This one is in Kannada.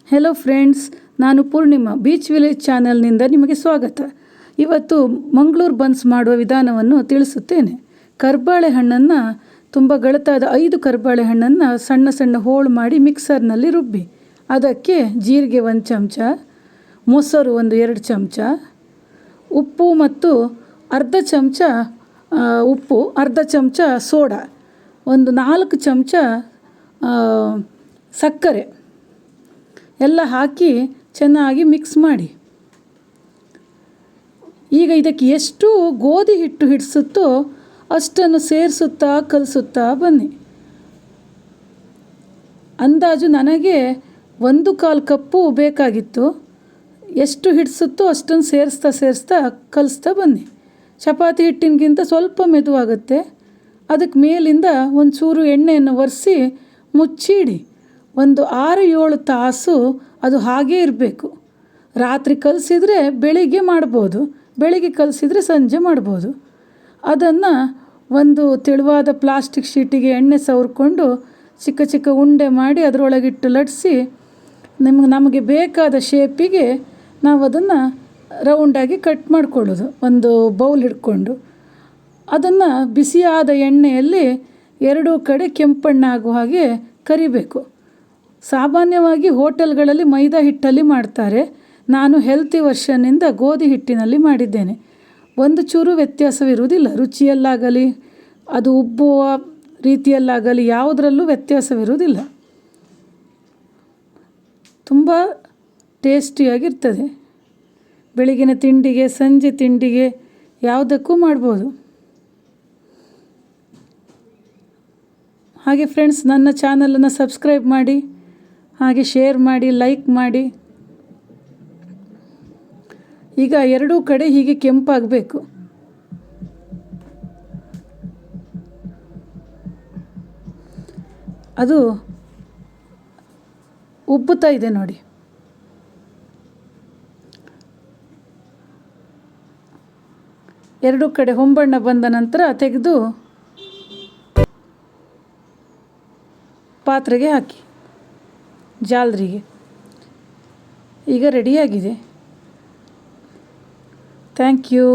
ಹೆಲೋ ಫ್ರೆಂಡ್ಸ್, ನಾನು ಪೂರ್ಣಿಮಾ ಬೀಚ್ ವಿಲೇಜ್ ಚಾನೆಲ್ನಿಂದ ನಿಮಗೆ ಸ್ವಾಗತ. ಇವತ್ತು ಮಂಗಳೂರು ಬನ್ಸ್ ಮಾಡುವ ವಿಧಾನವನ್ನು ತಿಳಿಸುತ್ತೇನೆ. ಕರ್ಬಾಳೆ ಹಣ್ಣನ್ನು ತುಂಬ ಗಳತಾದ 5 ಕರ್ಬಾಳೆ ಹಣ್ಣನ್ನು ಸಣ್ಣ ಸಣ್ಣ ಹೋಳು ಮಾಡಿ ಮಿಕ್ಸರ್ನಲ್ಲಿ ರುಬ್ಬಿ, ಅದಕ್ಕೆ ಜೀರಿಗೆ 1 ಚಮಚ, ಮೊಸರು 1-2 ಚಮಚ, ಉಪ್ಪು ಮತ್ತು ಅರ್ಧ ಚಮಚ ಉಪ್ಪು, ಅರ್ಧ ಚಮಚ ಸೋಡಾ, 4 ಚಮಚ ಸಕ್ಕರೆ ಎಲ್ಲ ಹಾಕಿ ಚೆನ್ನಾಗಿ ಮಿಕ್ಸ್ ಮಾಡಿ. ಈಗ ಇದಕ್ಕೆ ಎಷ್ಟು ಗೋಧಿ ಹಿಟ್ಟು ಹಿಡಿಸುತ್ತೋ ಅಷ್ಟನ್ನು ಸೇರಿಸುತ್ತಾ ಕಲಿಸುತ್ತಾ ಬನ್ನಿ. ಅಂದಾಜು ನನಗೆ 1/4 ಕಪ್ಪು ಬೇಕಾಗಿತ್ತು. ಎಷ್ಟು ಹಿಡಿಸುತ್ತೋ ಅಷ್ಟನ್ನು ಸೇರಿಸ್ತಾ ಕಲಿಸ್ತಾ ಬನ್ನಿ. ಚಪಾತಿ ಹಿಟ್ಟಿನಗಿಂತ ಸ್ವಲ್ಪ ಮೆದುವಾಗುತ್ತೆ. ಅದಕ್ಕೆ ಮೇಲಿಂದ ಒಂಚೂರು ಎಣ್ಣೆಯನ್ನು ಒರೆಸಿ ಮುಚ್ಚಿಡಿ. 6-7 ತಾಸು ಅದು ಹಾಗೇ ಇರಬೇಕು. ರಾತ್ರಿ ಕಲಸಿದರೆ ಬೆಳಿಗ್ಗೆ ಮಾಡ್ಬೋದು, ಬೆಳಿಗ್ಗೆ ಕಲಸಿದರೆ ಸಂಜೆ ಮಾಡ್ಬೋದು. ಅದನ್ನು ಒಂದು ತೆಳುವಾದ ಪ್ಲಾಸ್ಟಿಕ್ ಶೀಟಿಗೆ ಎಣ್ಣೆ ಸವರ್ಕೊಂಡು ಚಿಕ್ಕ ಚಿಕ್ಕ ಉಂಡೆ ಮಾಡಿ ಅದರೊಳಗಿಟ್ಟು ಲಟ್ಟಿಸಿ ನಮಗೆ ಬೇಕಾದ ಶೇಪಿಗೆ ನಾವು ಅದನ್ನು ರೌಂಡಾಗಿ ಕಟ್ ಮಾಡಿಕೊಳ್ಳೋದು. ಒಂದು ಬೌಲ್ ಹಿಡ್ಕೊಂಡು ಅದನ್ನು ಬಿಸಿಯಾದ ಎಣ್ಣೆಯಲ್ಲಿ 2 ಕಡೆ ಕೆಂಪಣ್ಣಾಗುವ ಹಾಗೆ ಕರಿಬೇಕು. ಸಾಮಾನ್ಯವಾಗಿ ಹೋಟೆಲ್ಗಳಲ್ಲಿ ಮೈದಾ ಹಿಟ್ಟಲ್ಲಿ ಮಾಡ್ತಾರೆ. ನಾನು ಹೆಲ್ತಿ ವರ್ಷನ್ನಿಂದ ಗೋಧಿ ಹಿಟ್ಟಿನಲ್ಲಿ ಮಾಡಿದ್ದೇನೆ. ಒಂದು ಚೂರು ವ್ಯತ್ಯಾಸವಿರುವುದಿಲ್ಲ. ರುಚಿಯಲ್ಲಾಗಲಿ ಅದು ಉಬ್ಬುವ ರೀತಿಯಲ್ಲಾಗಲಿ ಯಾವುದರಲ್ಲೂ ವ್ಯತ್ಯಾಸವಿರುವುದಿಲ್ಲ. ತುಂಬ ಟೇಸ್ಟಿಯಾಗಿರ್ತದೆ. ಬೆಳಗಿನ ತಿಂಡಿಗೆ, ಸಂಜೆ ತಿಂಡಿಗೆ ಯಾವುದಕ್ಕೂ ಮಾಡ್ಬೋದು. ಹಾಗೆ ಫ್ರೆಂಡ್ಸ್, ನನ್ನ ಚಾನಲನ್ನು ಸಬ್ಸ್ಕ್ರೈಬ್ ಮಾಡಿ, ಹಾಗೆ ಶೇರ್ ಮಾಡಿ, ಲೈಕ್ ಮಾಡಿ. ಈಗ 2 ಕಡೆ ಹೀಗೆ ಕೆಂಪಾಗಬೇಕು. ಅದು ಉಬ್ಬುತ್ತಾ ಇದೆ ನೋಡಿ. ಎರಡು ಕಡೆ ಹೊಂಬಣ್ಣ ಬಂದ ನಂತರ ತೆಗೆದು ಪಾತ್ರೆಗೆ ಹಾಕಿ, ಜಾಲರಿಗೆ. ಈಗ ರೆಡಿಯಾಗಿದೆ. Thank you.